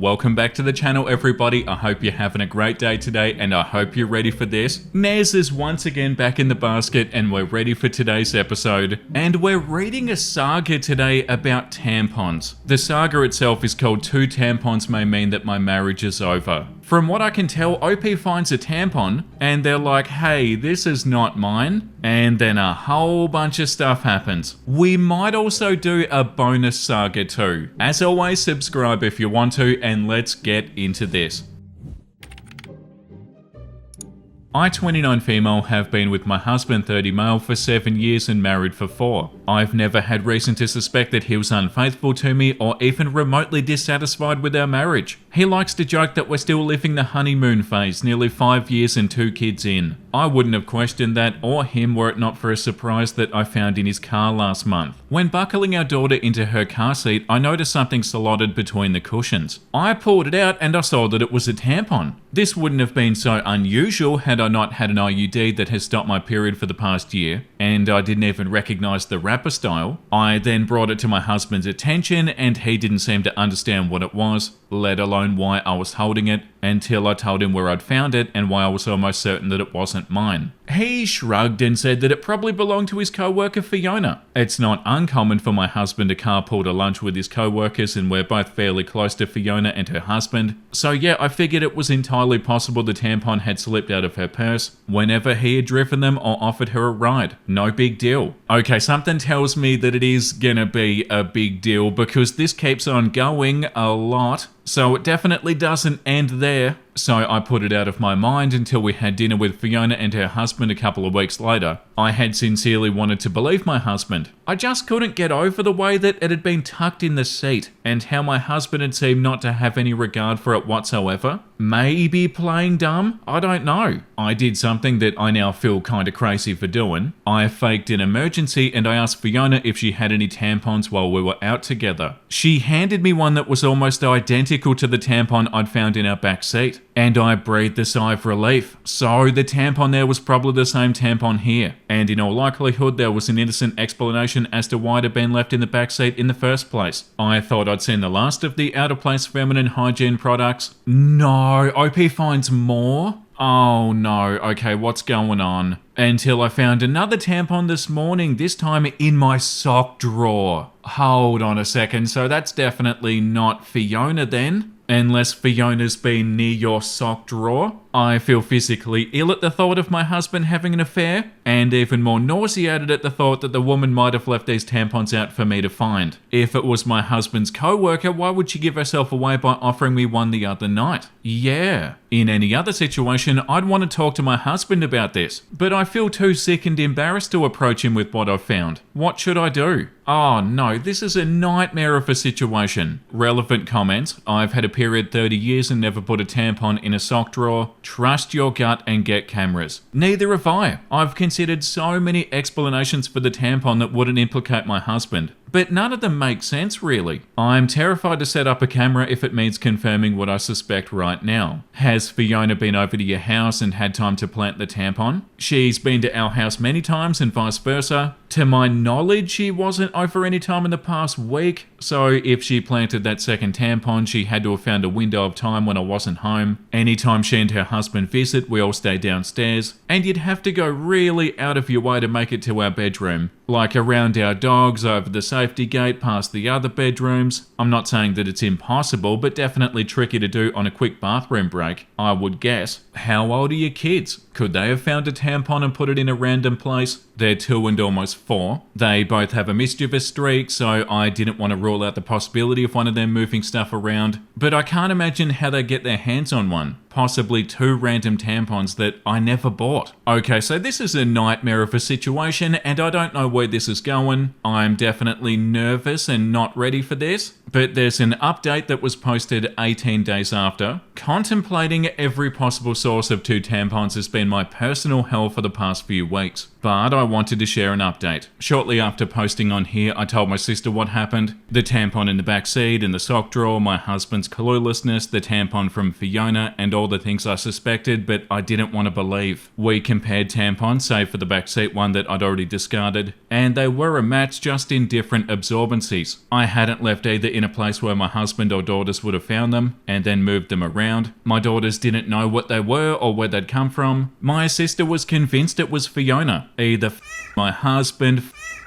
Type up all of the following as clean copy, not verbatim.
Welcome back to the channel, everybody. I hope you're having a great day today, and I hope you're ready for this. Nez is once again back in the basket, and we're ready for today's episode. And we're reading a saga today about tampons. The saga itself is called 2 Tampons May Mean That My Marriage Is Over. From what I can tell, OP finds a tampon, and they're like, hey, this is not mine. And then a whole bunch of stuff happens. We might also do a bonus saga too. As always, subscribe if you want to, and let's get into this. I, 29 female, have been with my husband, 30 male, for 7 years and married for 4. I've never had reason to suspect that he was unfaithful to me or even remotely dissatisfied with our marriage. He likes to joke that we're still living the honeymoon phase, nearly 5 years and 2 kids in. I wouldn't have questioned that or him were it not for a surprise that I found in his car last month. When buckling our daughter into her car seat, I noticed something slotted between the cushions. I pulled it out and I saw that it was a tampon. This wouldn't have been so unusual had I not had an IUD that has stopped my period for the past year, and I didn't even recognize the wrapper style. I then brought it to my husband's attention and he didn't seem to understand what it was, let alone why I was holding it, until I told him where I'd found it and why I was almost certain that it wasn't mine. He shrugged and said that it probably belonged to his co-worker Fiona. It's not uncommon for my husband to carpool to lunch with his co-workers, and we're both fairly close to Fiona and her husband. So yeah, I figured it was entirely possible the tampon had slipped out of her purse whenever he had driven them or offered her a ride. No big deal. Okay, something tells me that it is gonna be a big deal because this keeps on going a lot. So it definitely doesn't end there. So I put it out of my mind until we had dinner with Fiona and her husband a couple of weeks later. I had sincerely wanted to believe my husband. I just couldn't get over the way that it had been tucked in the seat and how my husband had seemed not to have any regard for it whatsoever. Maybe playing dumb? I don't know. I did something that I now feel kinda crazy for doing. I faked an emergency and I asked Fiona if she had any tampons while we were out together. She handed me one that was almost identical to the tampon I'd found in our back seat. And I breathed a sigh of relief. So the tampon there was probably the same tampon here. And in all likelihood, there was an innocent explanation as to why it had been left in the backseat in the first place. I thought I'd seen the last of the out-of-place feminine hygiene products. No, OP finds more? Oh no, okay, what's going on? Until I found another tampon this morning, this time in my sock drawer. Hold on a second, so that's definitely not Fiona then? Unless Fiona's been near your sock drawer. I feel physically ill at the thought of my husband having an affair, and even more nauseated at the thought that the woman might have left these tampons out for me to find. If it was my husband's co-worker, why would she give herself away by offering me one the other night? Yeah. In any other situation, I'd want to talk to my husband about this, but I feel too sick and embarrassed to approach him with what I've found. What should I do? Oh no, this is a nightmare of a situation. Relevant comments. I've had a period 30 years and never put a tampon in a sock drawer. Trust your gut and get cameras. Neither have I. I've considered so many explanations for the tampon that wouldn't implicate my husband. But none of them make sense, really. I'm terrified to set up a camera if it means confirming what I suspect right now. Has Fiona been over to your house and had time to plant the tampon? She's been to our house many times and vice versa. To my knowledge, she wasn't over any time in the past week, so if she planted that second tampon, she had to have found a window of time when I wasn't home. Anytime she and her husband visit, we all stay downstairs, and you'd have to go really out of your way to make it to our bedroom. Like around our dogs, over the safety gate, past the other bedrooms. I'm not saying that it's impossible, but definitely tricky to do on a quick bathroom break, I would guess. How old are your kids? Could they have found a tampon and put it in a random place? They're 2 and almost 4. They both have a mischievous streak, so I didn't want to rule out the possibility of one of them moving stuff around. But I can't imagine how they get their hands on one. Possibly 2 random tampons that I never bought. Okay, so this is a nightmare of a situation, and I don't know where this is going. I'm definitely nervous and not ready for this. But there's an update that was posted 18 days after. Contemplating every possible source of 2 tampons has been my personal hell for the past few weeks. But I wanted to share an update. Shortly after posting on here, I told my sister what happened. The tampon in the back seat, in the sock drawer, my husband's cluelessness, the tampon from Fiona, and all all the things I suspected, but I didn't want to believe. We compared tampons, save for the backseat one that I'd already discarded, and they were a match, just in different absorbencies. I hadn't left either in a place where my husband or daughters would have found them and then moved them around. My daughters didn't know what they were or where they'd come from. My sister was convinced it was Fiona. Either my husband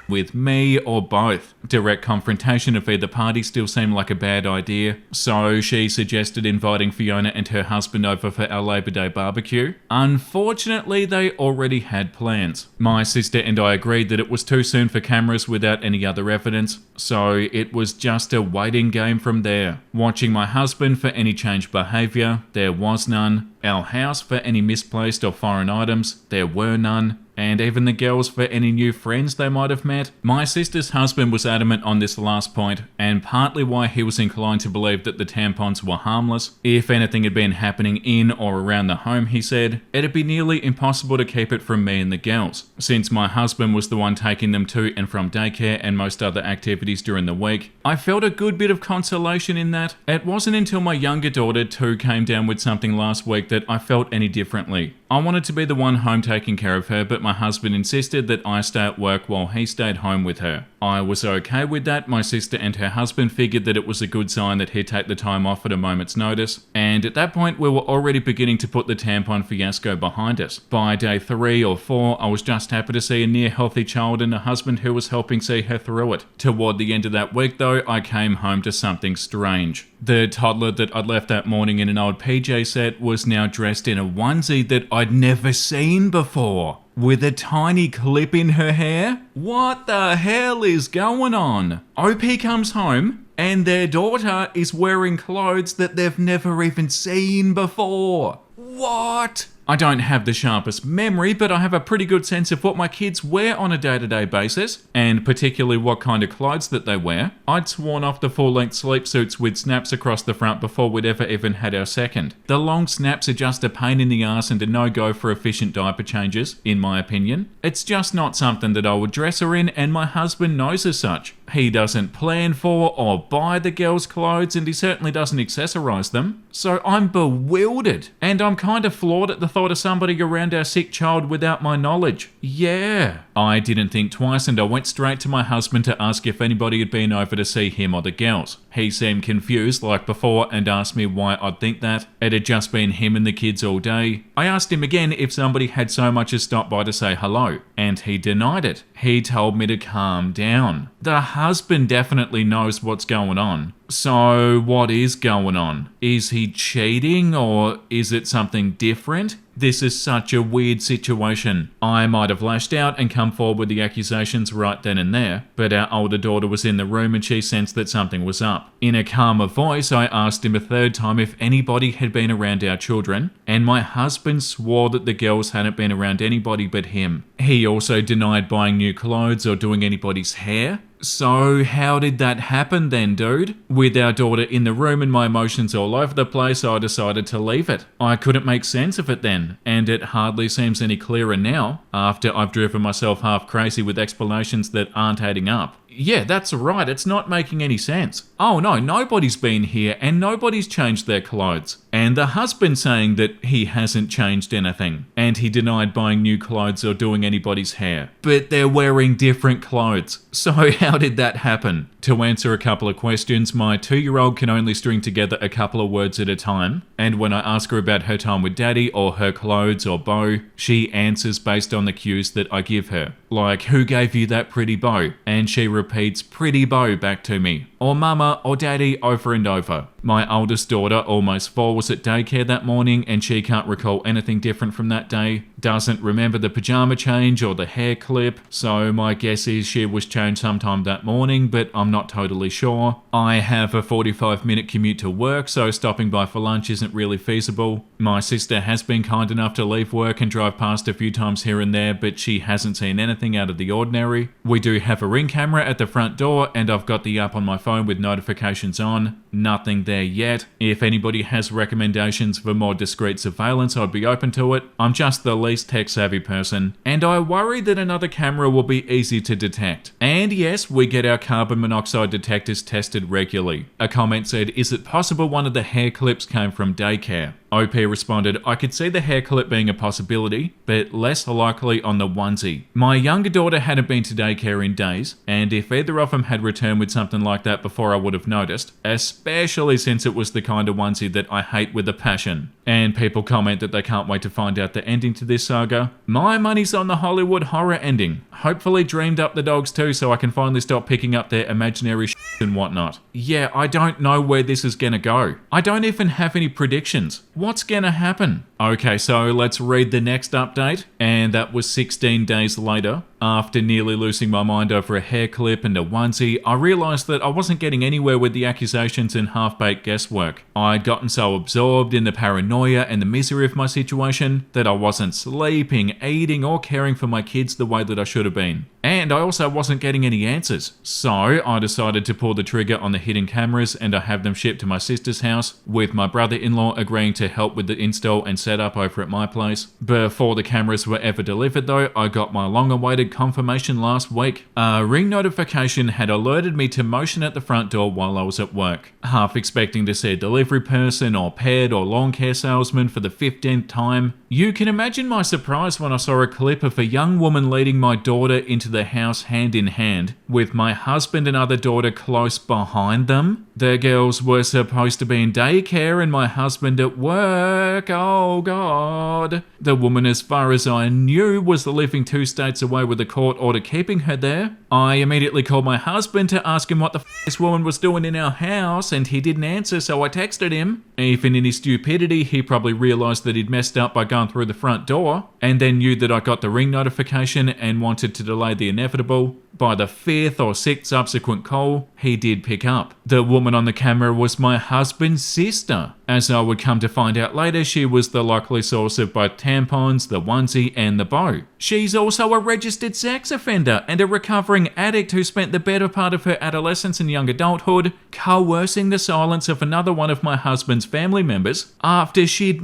with me or both. Direct confrontation of either party still seemed like a bad idea, so she suggested inviting Fiona and her husband over for our Labor Day barbecue. Unfortunately, they already had plans. My sister and I agreed that it was too soon for cameras without any other evidence, so it was just a waiting game from there. Watching my husband for any changed behaviour, there was none. Our house for any misplaced or foreign items, there were none. And even the girls for any new friends they might have met. My sister's husband was adamant on this last point, and partly why he was inclined to believe that the tampons were harmless. If anything had been happening in or around the home, he said, it'd be nearly impossible to keep it from me and the girls. Since my husband was the one taking them to and from daycare and most other activities during the week, I felt a good bit of consolation in that. It wasn't until my younger daughter too came down with something last week that I felt any differently. I wanted to be the one home taking care of her, but my husband insisted that I stay at work while he stayed home with her. I was okay with that. My sister and her husband figured that it was a good sign that he'd take the time off at a moment's notice, and at that point we were already beginning to put the tampon fiasco behind us. By day 3 or 4, I was just happy to see a near healthy child and a husband who was helping see her through it. Toward the end of that week though, I came home to something strange. The toddler that I'd left that morning in an old PJ set was now dressed in a onesie that I'd never seen before, with a tiny clip in her hair. What the hell is going on? OP comes home and their daughter is wearing clothes that they've never even seen before. What? I don't have the sharpest memory, but I have a pretty good sense of what my kids wear on a day-to-day basis, and particularly what kind of clothes that they wear. I'd sworn off the full-length sleep suits with snaps across the front before we'd ever even had our second. The long snaps are just a pain in the ass and a no-go for efficient diaper changes, in my opinion. It's just not something that I would dress her in, and my husband knows as such. He doesn't plan for or buy the girls' clothes, and he certainly doesn't accessorize them. So I'm bewildered, and I'm kind of floored at the thought of somebody around our sick child without my knowledge. Yeah. I didn't think twice, and I went straight to my husband to ask if anybody had been over to see him or the girls. He seemed confused like before and asked me why I'd think that. It had just been him and the kids all day. I asked him again if somebody had so much as stopped by to say hello, and he denied it. He told me to calm down. The husband definitely knows what's going on. So what is going on? Is he cheating, or is it something different? This is such a weird situation. I might have lashed out and come forward with the accusations right then and there, but our older daughter was in the room and she sensed that something was up. In a calmer voice, I asked him a third time if anybody had been around our children, and my husband swore that the girls hadn't been around anybody but him. He also denied buying new clothes or doing anybody's hair. So how did that happen then, dude? With our daughter in the room and my emotions all over the place, I decided to leave it. I couldn't make sense of it then, and it hardly seems any clearer now, after I've driven myself half crazy with explanations that aren't adding up. Yeah, that's right, it's not making any sense. Oh no, nobody's been here and nobody's changed their clothes. And the husband saying that he hasn't changed anything, and he denied buying new clothes or doing anybody's hair. But they're wearing different clothes. So how did that happen? To answer a couple of questions, my 2-year-old can only string together a couple of words at a time, and when I ask her about her time with daddy or her clothes or bow, she answers based on the cues that I give her. Like, who gave you that pretty bow? And she repeats pretty bow back to me. Or mama or daddy over and over. My oldest daughter, almost 4, was at daycare that morning and she can't recall anything different from that day. Doesn't remember the pajama change or the hair clip, so my guess is she was changed sometime that morning, but I'm not totally sure. I have a 45-minute commute to work, so stopping by for lunch isn't really feasible. My sister has been kind enough to leave work and drive past a few times here and there, but she hasn't seen anything out of the ordinary. We do have a Ring camera at at the front door and I've got the app on my phone with notifications on. Nothing there yet. If anybody has recommendations for more discreet surveillance, I'd be open to it. I'm just the least tech-savvy person, and I worry that another camera will be easy to detect. And yes, we get our carbon monoxide detectors tested regularly. A comment said, "Is it possible one of the hair clips came from daycare?" OP responded, "I could see the hair clip being a possibility, but less likely on the onesie. My younger daughter hadn't been to daycare in days, and if either of them had returned with something like that before, I would have noticed, especially since it was the kind of onesie that I hate with a passion." And people comment that they can't wait to find out the ending to this saga. My money's on the Hollywood horror ending. Hopefully dreamed up the dogs too, so I can finally stop picking up their imaginary shit and whatnot. Yeah, I don't know where this is gonna go. I don't even have any predictions. What's gonna happen? Okay, so let's read the next update, and that was 16 days later. After nearly losing my mind over a hair clip and a onesie, I realised that I wasn't getting anywhere with the accusations and half-baked guesswork. I'd gotten so absorbed in the paranoia and the misery of my situation that I wasn't sleeping, eating, or caring for my kids the way that I should have been. And I also wasn't getting any answers. So I decided to pull the trigger on the hidden cameras, and I have them shipped to my sister's house, with my brother-in-law agreeing to help with the install and setup over at my place. Before the cameras were ever delivered though, I got my long-awaited confirmation last week. A ring notification had alerted me to motion at the front door while I was at work. Half expecting to see a delivery person or pet or lawn care salesman for the 15th time. You can imagine my surprise when I saw a clip of a young woman leading my daughter into the house hand in hand, with my husband and other daughter close behind them. The girls were supposed to be in daycare and my husband at work. Oh God. The woman, as far as I knew, was living 2 states away with a court order keeping her there. I immediately called my husband to ask him what the this woman was doing in our house, and he didn't answer, so I texted him. Even in his stupidity, he probably realised that he'd messed up by going through the front door, and then knew that I got the ring notification and wanted to delay the inevitable. By the 5th or 6th subsequent call, he did pick up. The woman on the camera was my husband's sister. As I would come to find out later, she was the likely source of both tampons, the onesie, and the bow. She's also a registered sex offender and a recovering addict who spent the better part of her adolescence and young adulthood coercing the silence of another one of my husband's family members after she'd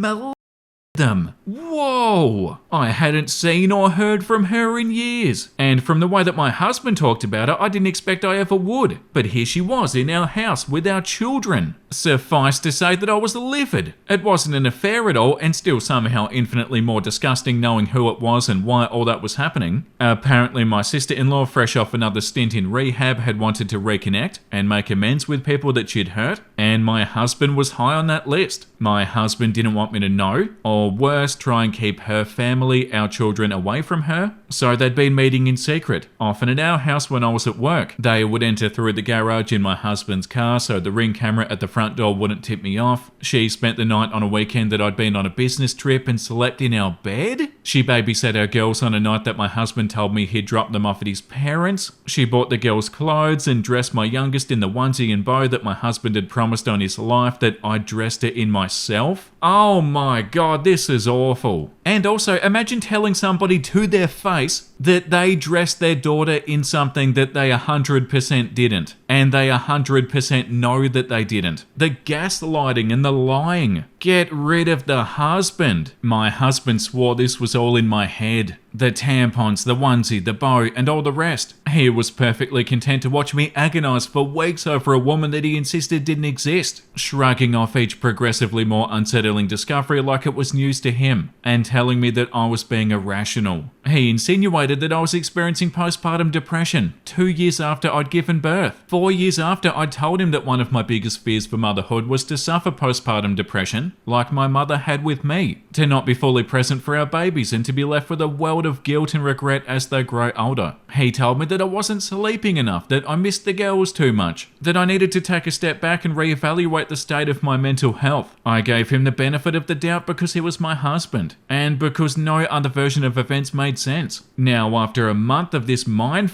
them. Whoa! I hadn't seen or heard from her in years. And from the way that my husband talked about her, I didn't expect I ever would. But here she was in our house with our children. Suffice to say that I was livid. It wasn't an affair at all, and still somehow infinitely more disgusting knowing who it was and why all that was happening. Apparently my sister-in-law, fresh off another stint in rehab, had wanted to reconnect and make amends with people that she'd hurt, and my husband was high on that list. My husband didn't want me to know, or worse, try and keep her family, our children, away from her, so they'd been meeting in secret, often at our house when I was at work. They would enter through the garage in my husband's car so the ring camera at the front door wouldn't tip me off. She spent the night on a weekend that I'd been on a business trip and slept in our bed. She babysat our girls on a night that my husband told me he'd dropped them off at his parents'. She bought the girls clothes and dressed my youngest in the onesie and bow that my husband had promised on his life that I'd dressed her in myself. Oh my God, this is awful. And also, imagine telling somebody to their face that they dressed their daughter in something that they 100% didn't. And they 100% know that they didn't. The gaslighting and the lying. Get rid of the husband. My husband swore this was all in my head. The tampons, the onesie, the bow, and all the rest. He was perfectly content to watch me agonize for weeks over a woman that he insisted didn't exist, shrugging off each progressively more unsettling discovery like it was news to him, and telling me that I was being irrational. He insinuated that I was experiencing postpartum depression 2 years after I'd given birth. 4 years after I'd told him that one of my biggest fears for motherhood was to suffer postpartum depression, like my mother had with me, to not be fully present for our babies and to be left with a world of guilt and regret as they grow older. He told me that I wasn't sleeping enough, that I missed the girls too much, that I needed to take a step back and reevaluate the state of my mental health. I gave him the benefit of the doubt because he was my husband, and because no other version of events made sense. Now, after a month of this mind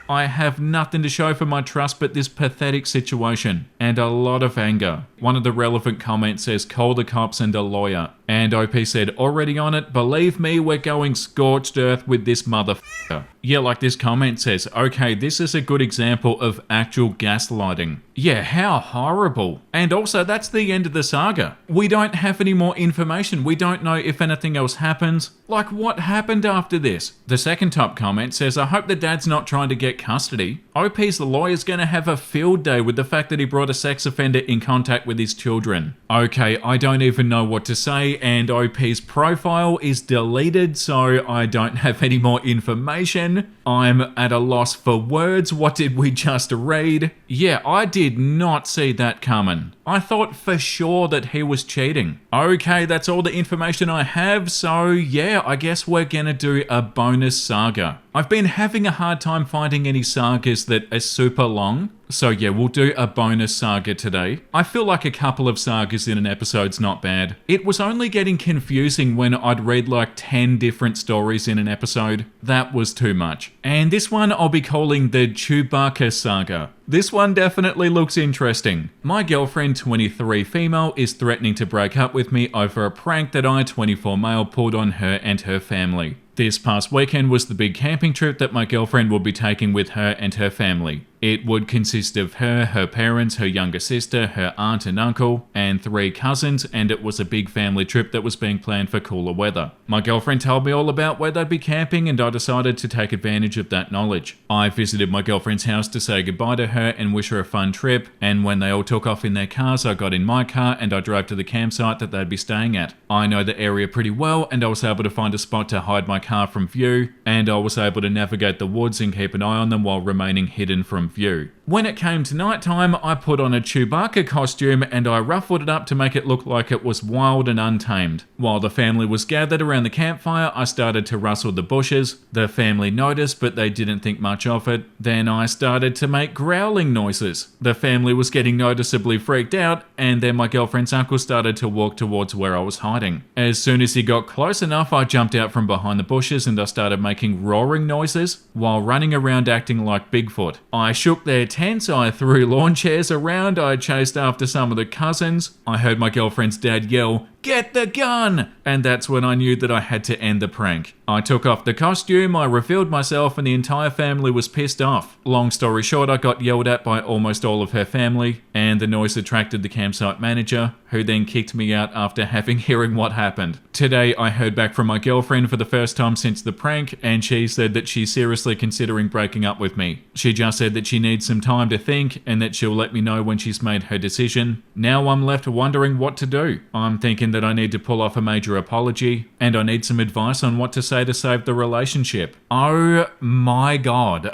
I have nothing to show for my trust but this pathetic situation and a lot of anger. One of the relevant comments says, call the cops and a lawyer. And OP said, already on it, believe me, we're going scorched earth with this motherfucker. Yeah, like this comment says, okay, this is a good example of actual gaslighting. Yeah, how horrible. And also, that's the end of the saga. We don't have any more information. We don't know if anything else happens. Like, what happened after this? The second top comment says, I hope the dad's not trying to get custody. OP's lawyer's gonna have a field day with the fact that he brought a sex offender in contact with his children. Okay, I don't even know what to say, and OP's profile is deleted, so I don't have any more information. I'm at a loss for words. What did we just read? Yeah, I did not see that coming. I thought for sure that he was cheating. Okay, that's all the information I have, so yeah, I guess we're gonna do a bonus saga. I've been having a hard time finding any sagas that are super long, so yeah, we'll do a bonus saga today. I feel like a couple of sagas in an episode's not bad. It was only getting confusing when I'd read like 10 different stories in an episode. That was too much. And this one I'll be calling the Chewbacca Saga. This one definitely looks interesting. My girlfriend, 23 female, is threatening to break up with me over a prank that I, 24 male, pulled on her and her family. This past weekend was the big camping trip that my girlfriend would be taking with her and her family. It would consist of her, her parents, her younger sister, her aunt and uncle, and 3 cousins, and it was a big family trip that was being planned for cooler weather. My girlfriend told me all about where they'd be camping, and I decided to take advantage of that knowledge. I visited my girlfriend's house to say goodbye to her and wish her a fun trip, and when they all took off in their cars, I got in my car and I drove to the campsite that they'd be staying at. I know the area pretty well, and I was able to find a spot to hide my car from view, and I was able to navigate the woods and keep an eye on them while remaining hidden from view. When it came to nighttime, I put on a Chewbacca costume and I ruffled it up to make it look like it was wild and untamed. While the family was gathered around the campfire, I started to rustle the bushes. The family noticed, but they didn't think much of it. Then I started to make growling noises. The family was getting noticeably freaked out, and then my girlfriend's uncle started to walk towards where I was hiding. As soon as he got close enough, I jumped out from behind the bushes and I started making roaring noises while running around acting like Bigfoot. I shook their tents, I threw lawn chairs around, I chased after some of the cousins. I heard my girlfriend's dad yell, "Get the gun!" And that's when I knew that I had to end the prank. I took off the costume, I revealed myself, and the entire family was pissed off. Long story short, I got yelled at by almost all of her family, and the noise attracted the campsite manager, who then kicked me out after hearing what happened. Today, I heard back from my girlfriend for the first time since the prank, and she said that she's seriously considering breaking up with me. She just said that she needs some time to think, and that she'll let me know when she's made her decision. Now I'm left wondering what to do. I'm thinking that I need to pull off a major apology, and I need some advice on what to say to save the relationship. Oh my god.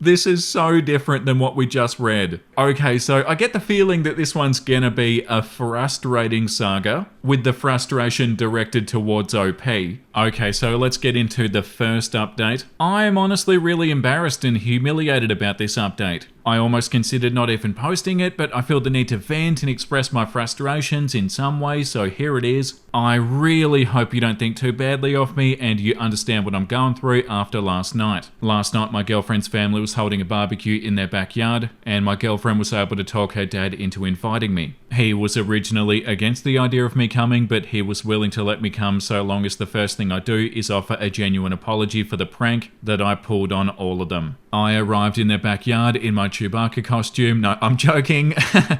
This is so different than what we just read. Okay, so I get the feeling that this one's gonna be a frustrating saga, with the frustration directed towards OP. Okay, so let's get into the first update. I'm honestly really embarrassed and humiliated about this update. I almost considered not even posting it, but I feel the need to vent and express my frustrations in some way, so here it is. I really hope you don't think too badly of me and you understand what I'm going through after last night. Last night, my girlfriend's family was holding a barbecue in their backyard, and my girlfriend was able to talk her dad into inviting me. He was originally against the idea of me coming, but he was willing to let me come so long as the first thing I do is offer a genuine apology for the prank that I pulled on all of them. I arrived in their backyard in my Chewbacca costume. No, I'm joking.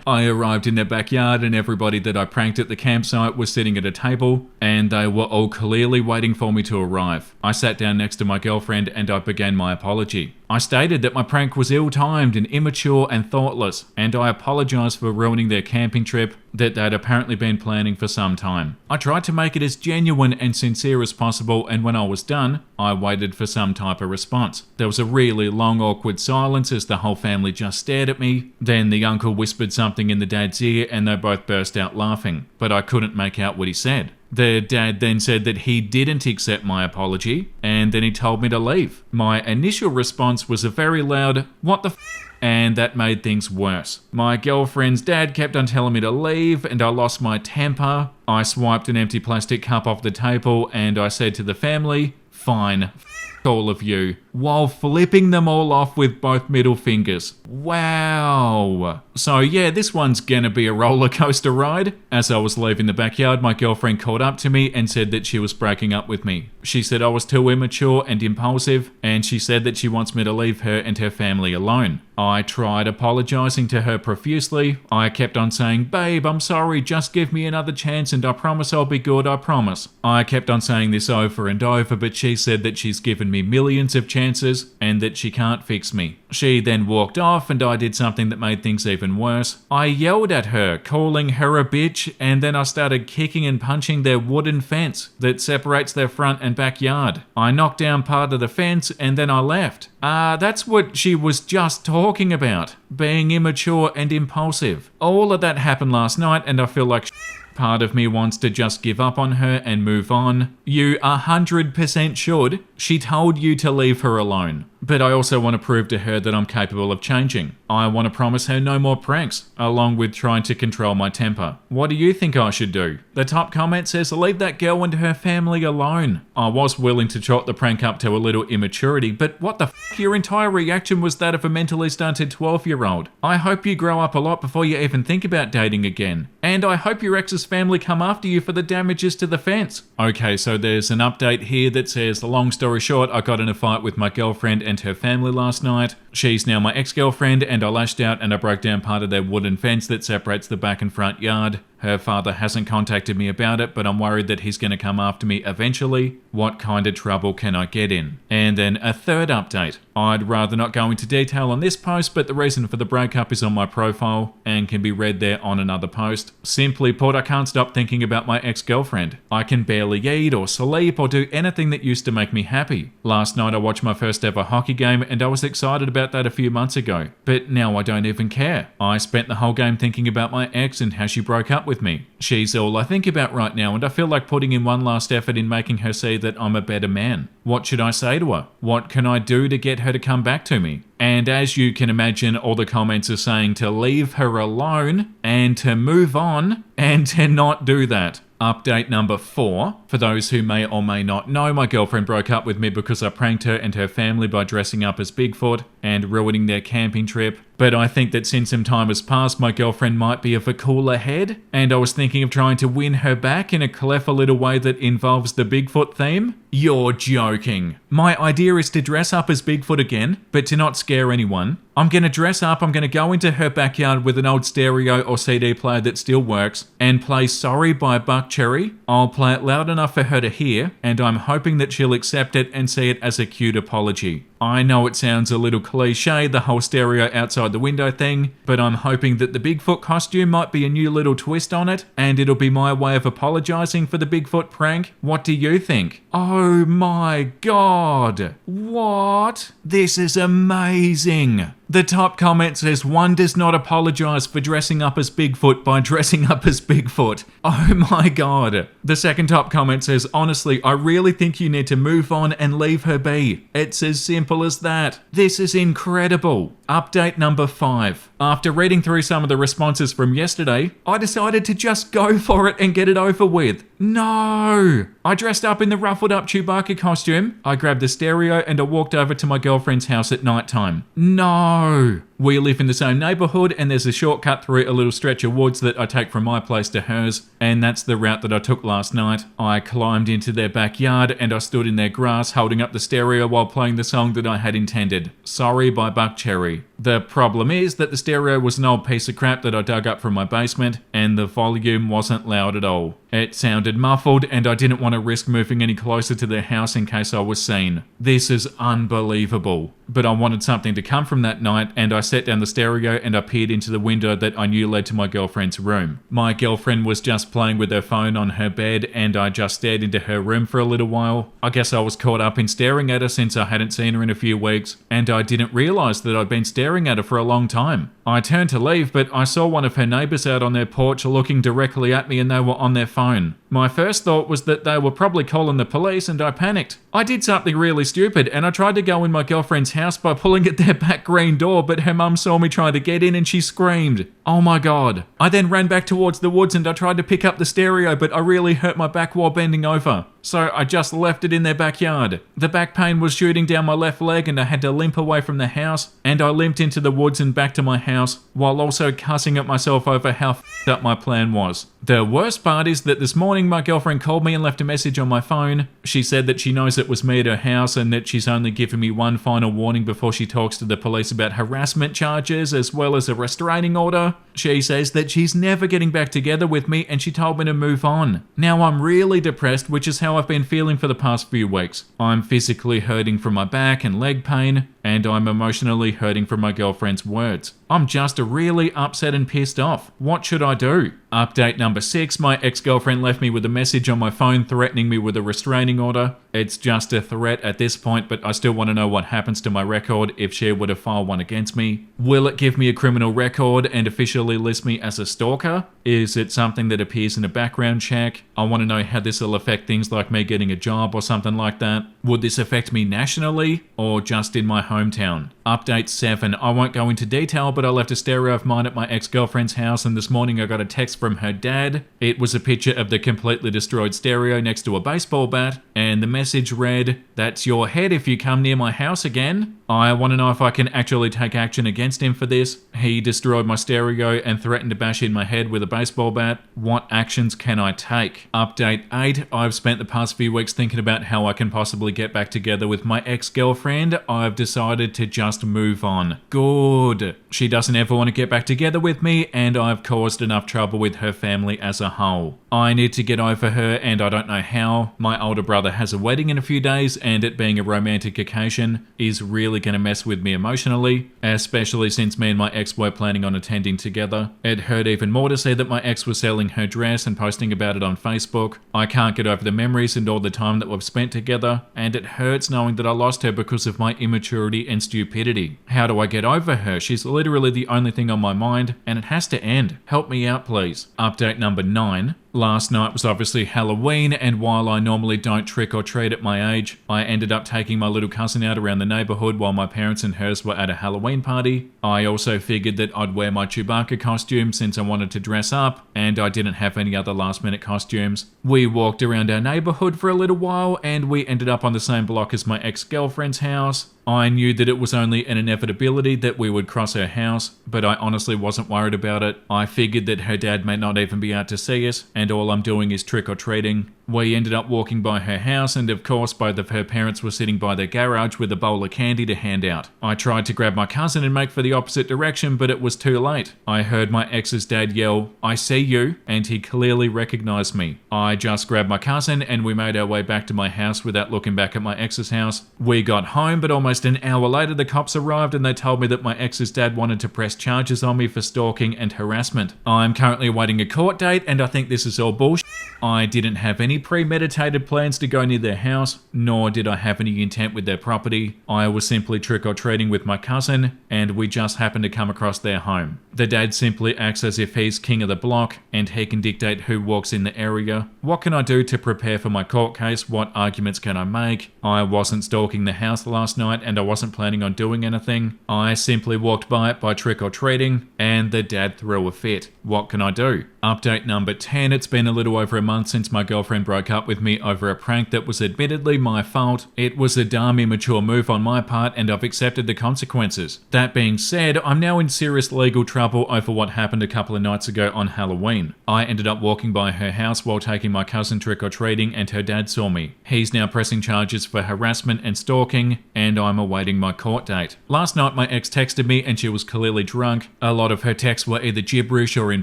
I arrived in their backyard and everybody that I pranked at the campsite was sitting at a table, and they were all clearly waiting for me to arrive. I sat down next to my girlfriend and I began my apology. I stated that my prank was ill-timed and immature and thoughtless, and I apologized for ruining their camping trip that they'd apparently been planning for some time. I tried to make it as genuine and sincere as possible, and when I was done, I waited for some type of response. There was a really long, awkward silence as the whole family just stared at me. Then the uncle whispered something in the dad's ear and they both burst out laughing, but I couldn't make out what he said. The dad then said that he didn't accept my apology, and then he told me to leave. My initial response was a very loud, "What the f***?" And that made things worse. My girlfriend's dad kept on telling me to leave, and I lost my temper. I swiped an empty plastic cup off the table, and I said to the family, "Fine, f*** all of you. while flipping them all off with both middle fingers. Wow. So yeah, this one's gonna be a roller coaster ride. As I was leaving the backyard, my girlfriend called up to me and said that she was breaking up with me. She said I was too immature and impulsive, and she said that she wants me to leave her and her family alone. I tried apologizing to her profusely. I kept on saying, "Babe, I'm sorry, just give me another chance and I promise I'll be good, I promise." I kept on saying this over and over, but she said that she's given me millions of chances and that she can't fix me. She then walked off and I did something that made things even worse. I yelled at her, calling her a bitch, and then I started kicking and punching their wooden fence that separates their front and backyard. I knocked down part of the fence and then I left. That's what she was just talking about, being immature and impulsive. All of that happened last night and I feel like part of me wants to just give up on her and move on. You 100% should. She told you to leave her alone. But I also want to prove to her that I'm capable of changing. I want to promise her no more pranks, along with trying to control my temper. What do you think I should do? The top comment says, leave that girl and her family alone. I was willing to chalk the prank up to a little immaturity, but what the f***, your entire reaction was that of a mentally stunted 12-year-old. I hope you grow up a lot before you even think about dating again. And I hope your ex's family come after you for the damages to the fence. Okay, so there's an update here that says, long story short, I got in a fight with my girlfriend and her family last night. She's now my ex-girlfriend and I lashed out and I broke down part of their wooden fence that separates the back and front yard. Her father hasn't contacted me about it, but I'm worried that he's going to come after me eventually. What kind of trouble can I get in? And then a third update. I'd rather not go into detail on this post, but the reason for the breakup is on my profile and can be read there on another post. Simply put, I can't stop thinking about my ex-girlfriend. I can barely eat or sleep or do anything that used to make me happy. Last night I watched my first ever hockey game and I was excited about that a few months ago, but now I don't even care. I spent the whole game thinking about my ex and how she broke up with me. She's all I think about right now and I feel like putting in one last effort in making her see that I'm a better man. What should I say to her? What can I do to get her to come back to me? And as you can imagine, all the comments are saying to leave her alone and to move on and to not do that. Update number 4. For those who may or may not know, my girlfriend broke up with me because I pranked her and her family by dressing up as Bigfoot and ruining their camping trip. But I think that since some time has passed, my girlfriend might be of a cooler head, and I was thinking of trying to win her back in a clever little way that involves the Bigfoot theme. You're joking. My idea is to dress up as Bigfoot again, but to not scare anyone. I'm going to dress up, I'm going to go into her backyard with an old stereo or CD player that still works, and play Sorry by Buck Cherry. I'll play it loud enough for her to hear, and I'm hoping that she'll accept it and see it as a cute apology. I know it sounds a little cliche, the whole stereo outside the window thing, but I'm hoping that the Bigfoot costume might be a new little twist on it, and it'll be my way of apologizing for the Bigfoot prank. What do you think? Oh my god! What? This is amazing! The top comment says, one does not apologize for dressing up as Bigfoot by dressing up as Bigfoot. Oh my god. The second top comment says, honestly, I really think you need to move on and leave her be. It's as simple as that. This is incredible. Update number 5. After reading through some of the responses from yesterday, I decided to just go for it and get it over with. No! I dressed up in the ruffled up Chewbacca costume, I grabbed the stereo and I walked over to my girlfriend's house at night time. No! We live in the same neighborhood and there's a shortcut through a little stretch of woods that I take from my place to hers, and that's the route that I took last night. I climbed into their backyard and I stood in their grass holding up the stereo while playing the song that I had intended, Sorry by Buck Cherry. The problem is that the stereo was an old piece of crap that I dug up from my basement and the volume wasn't loud at all. It sounded muffled and I didn't want to risk moving any closer to their house in case I was seen. This is unbelievable. But I wanted something to come from that night and I set down the stereo and I peered into the window that I knew led to my girlfriend's room. My girlfriend was just playing with her phone on her bed and I just stared into her room for a little while. I guess I was caught up in staring at her since I hadn't seen her in a few weeks and I didn't realise that I'd been staring at her for a long time. I turned to leave, but I saw one of her neighbours out on their porch looking directly at me and they were on their phone. My first thought was that they were probably calling the police and I panicked. I did something really stupid and I tried to go in my girlfriend's house by pulling at their back green door, but her mum saw me trying to get in and she screamed. Oh my god. I then ran back towards the woods and I tried to pick up the stereo, but I really hurt my back while bending over. So I just left it in their backyard. The back pain was shooting down my left leg and I had to limp away from the house, and I limped into the woods and back to my house while also cussing at myself over how f***ed up my plan was. The worst part is that this morning my girlfriend called me and left a message on my phone. She said that she knows it was me at her house and that she's only given me one final warning before she talks to the police about harassment charges as well as a restraining order. She says that she's never getting back together with me and she told me to move on. Now I'm really depressed, which is how I've been feeling for the past few weeks. I'm physically hurting from my back and leg pain, and I'm emotionally hurting from my girlfriend's words. I'm just really upset and pissed off. What should I do? Update number 6, my ex-girlfriend left me with a message on my phone threatening me with a restraining order. It's just a threat at this point, but I still want to know what happens to my record if she were to file one against me. Will it give me a criminal record and officially list me as a stalker? Is it something that appears in a background check? I want to know how this will affect things like me getting a job or something like that. Would this affect me nationally or just in my hometown? Update 7, I won't go into detail, but I left a stereo of mine at my ex-girlfriend's house and this morning I got a text from her dad. It was a picture of the completely destroyed stereo next to a baseball bat, and the message read, "That's your head if you come near my house again." I want to know if I can actually take action against him for this. He destroyed my stereo and threatened to bash in my head with a baseball bat. What actions can I take? Update 8, I've spent the past few weeks thinking about how I can possibly get back together with my ex-girlfriend. I've decided to just move on. Good. She doesn't ever want to get back together with me, and I've caused enough trouble with her family as a whole. I need to get over her, and I don't know how. My older brother has a wedding in a few days, and it being a romantic occasion is really going to mess with me emotionally, especially since me and my ex were planning on attending together. It hurt even more to see that my ex was selling her dress and posting about it on Facebook. I can't get over the memories and all the time that we've spent together, and it hurts knowing that I lost her because of my immaturity and stupidity. How do I get over her? She's literally the only thing on my mind, and it has to end. Help me out, please. Update number 9. Last night was obviously Halloween, and while I normally don't trick or treat at my age, I ended up taking my little cousin out around the neighborhood while my parents and hers were at a Halloween party. I also figured that I'd wear my Chewbacca costume since I wanted to dress up, and I didn't have any other last minute costumes. We walked around our neighborhood for a little while, and we ended up on the same block as my ex-girlfriend's house. I knew that it was only an inevitability that we would cross her house, but I honestly wasn't worried about it. I figured that her dad may not even be out to see us, and all I'm doing is trick-or-treating. We ended up walking by her house, and of course both of her parents were sitting by their garage with a bowl of candy to hand out. I tried to grab my cousin and make for the opposite direction, but it was too late. I heard my ex's dad yell, "I see you," and he clearly recognized me. I just grabbed my cousin and we made our way back to my house without looking back at my ex's house. We got home, but almost an hour later the cops arrived and they told me that my ex's dad wanted to press charges on me for stalking and harassment. I'm currently awaiting a court date, and I think this is all bullshit. I didn't have any premeditated plans to go near their house, nor did I have any intent with their property. I was simply trick-or-treating with my cousin, and we just happened to come across their home. The dad simply acts as if he's king of the block, and he can dictate who walks in the area. What can I do to prepare for my court case? What arguments can I make? I wasn't stalking the house last night, and I wasn't planning on doing anything. I simply walked by it by trick-or-treating, and the dad threw a fit. What can I do? Update number 10, it's been a little over a month since my girlfriend broke up with me over a prank that was admittedly my fault. It was a damn immature move on my part, and I've accepted the consequences. That being said, I'm now in serious legal trouble over what happened a couple of nights ago on Halloween. I ended up walking by her house while taking my cousin trick-or-treating, and her dad saw me. He's now pressing charges for harassment and stalking, and I'm awaiting my court date. Last night my ex texted me and she was clearly drunk. A lot of her texts were either gibberish or in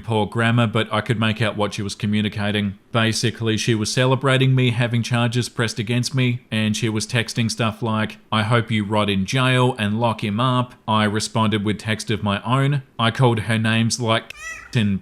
poor grammar, but I could make out what she was communicating. Basically, she was celebrating me having charges pressed against me, and she was texting stuff like, "I hope you rot in jail and lock him up." I responded with text of my own. I called her names like and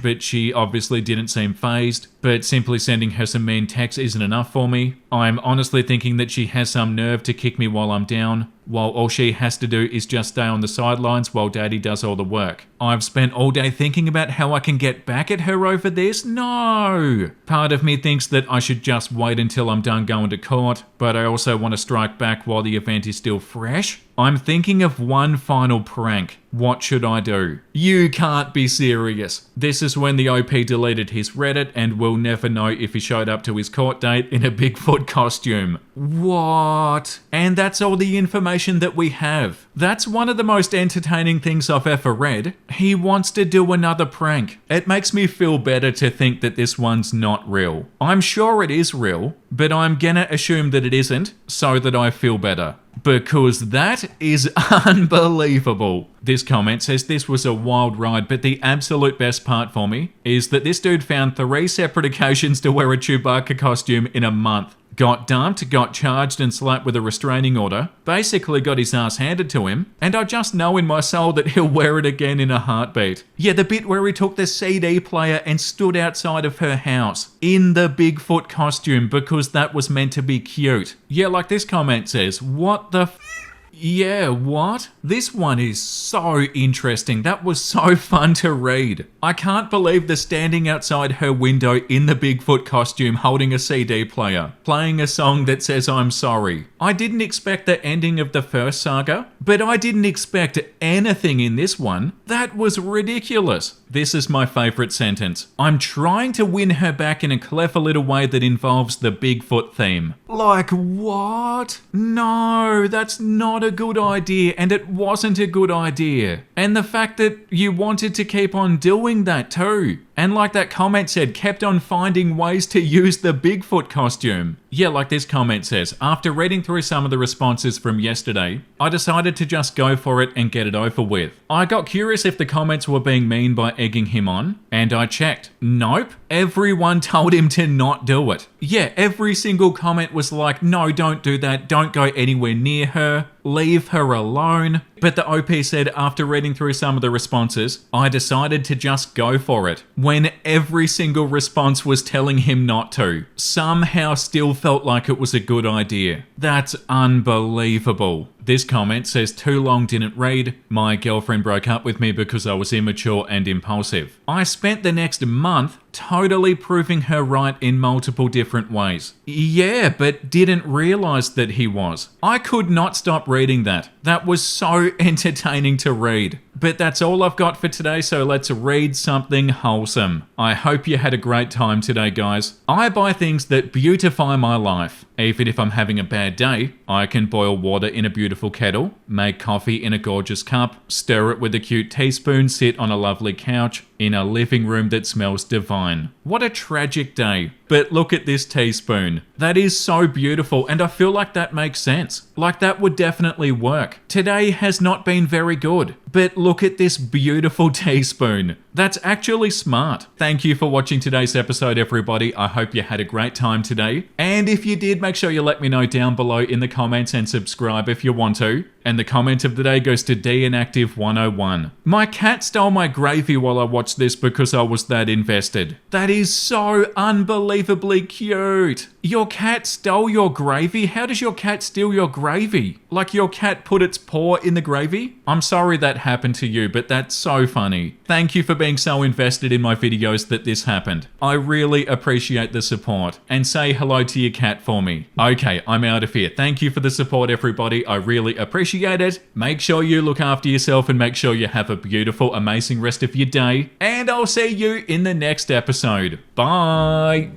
but she obviously didn't seem fazed. but simply sending her some mean texts isn't enough for me. I'm honestly thinking that she has some nerve to kick me while I'm down, while all she has to do is just stay on the sidelines while daddy does all the work. I've spent all day thinking about how I can get back at her over this. No! Part of me thinks that I should just wait until I'm done going to court, but I also want to strike back while the event is still fresh. I'm thinking of one final prank. What should I do? You can't be serious. This is when the OP deleted his Reddit and we'll never know if he showed up to his court date in a Bigfoot costume. What? And that's all the information that we have. That's one of the most entertaining things I've ever read. He wants to do another prank. It makes me feel better to think that this one's not real. I'm sure it is real, but I'm gonna assume that it isn't so that I feel better. Because that is unbelievable. This comment says this was a wild ride, but the absolute best part for me is that this dude found 3 separate occasions to wear a Chewbacca costume in a month. Got dumped, got charged and slapped with a restraining order, basically got his ass handed to him, and I just know in my soul that he'll wear it again in a heartbeat. Yeah, the bit where he took the CD player and stood outside of her house in the Bigfoot costume because that was meant to be cute. Yeah, like this comment says, what the yeah, what? This one is so interesting. That was so fun to read. I can't believe the standing outside her window in the Bigfoot costume holding a CD player, playing a song that says I'm sorry. I didn't expect the ending of the first saga, but I didn't expect anything in this one. That was ridiculous. This is my favorite sentence. I'm trying to win her back in a clever little way that involves the Bigfoot theme. Like what? No, that's not a good idea, and it wasn't a good idea. And the fact that you wanted to keep on doing that too. And like that comment said, kept on finding ways to use the Bigfoot costume. Yeah, like this comment says, after reading through some of the responses from yesterday, I decided to just go for it and get it over with. I got curious if the comments were being mean by egging him on, and I checked. Nope. Everyone told him to not do it. Yeah, every single comment was like, no, don't do that, don't go anywhere near her, leave her alone. But the OP said after reading through some of the responses, I decided to just go for it. When every single response was telling him not to. Somehow still felt like it was a good idea. That's unbelievable. This comment says too long didn't read. My girlfriend broke up with me because I was immature and impulsive. I spent the next month totally proving her right in multiple different ways. Yeah, but didn't realize that he was. I could not stop reading that. That was so entertaining to read. But that's all I've got for today, so let's read something wholesome. I hope you had a great time today, guys. I buy things that beautify my life. Even if I'm having a bad day, I can boil water in a beautiful kettle, make coffee in a gorgeous cup, stir it with a cute teaspoon, sit on a lovely couch in a living room that smells divine. What a tragic day. But look at this teaspoon. That is so beautiful, and I feel like that makes sense. Like that would definitely work. Today has not been very good, but look at this beautiful teaspoon. That's actually smart. Thank you for watching today's episode, everybody. I hope you had a great time today. And if you did, make sure you let me know down below in the comments and subscribe if you want to. And the comment of the day goes to DInactive101. My cat stole my gravy while I watched this because I was that invested. That is so unbelievably cute. Your cat stole your gravy? How does your cat steal your gravy? Like your cat put its paw in the gravy? I'm sorry that happened to you, but that's so funny. Thank you for being so invested in my videos that this happened. I really appreciate the support. And say hello to your cat for me. Okay, I'm out of here. Thank you for the support, everybody. I really appreciate it. Make sure you look after yourself and make sure you have a beautiful, amazing rest of your day. And I'll see you in the next episode. Bye.